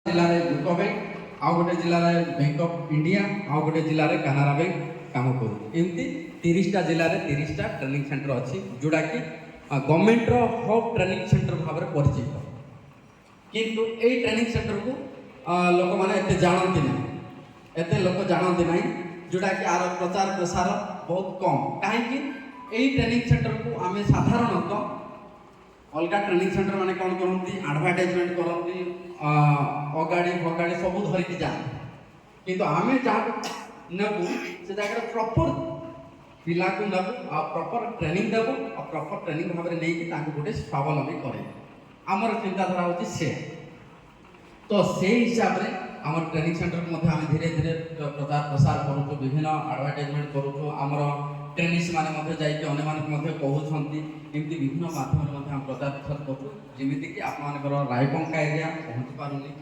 जिले में UCO bank आउ गोटे जिले में बैंक ऑफ इंडिया आउ गोटे जिले में कानारा बैंक काम करमती 30टा जिले में 30टा ट्रेनिंग सेंटर अच्छी जोड़ा कि गवर्नमेंट हब ट्रेनिंग सेंटर भाव में परिचित किंतु ये ट्रेनिंग सेंटर को लोक मैंने जानती ना एत लोक जानती ना जोड़ा कि आर प्रचार प्रसार बहुत कम कहीं ट्रेनिंग सेंटर को आम साधारणतः अलग ट्रेनिंग सेंटर मैंने कौन करती आडभाटाइजमेंट करती अगाड़ी फगाड़ी सब धरिकी जाते किंतु आम जहाँ नेबू से जगह प्रॉपर पिला को नेबू आ प्रॉपर ट्रेनिंग देबू आ प्रॉपर ट्रेनिंग भाव में नहीं गोटे स्वावलम्बी करे आमर चिंताधारा होची से तो से हिसाब से आम ट्रेनिंग सेंटर को आम धीरे धीरे प्रचार प्रसार करूँ विभिन्न आडभाटाइजमेंट करूँ आमर ट्रेनिंग्स मैंने जाइए अन्य कहते विभिन्न माध्यम प्रचार प्रसार करूँ जमीक आप रायबंका एरिया पहुँची पारूनी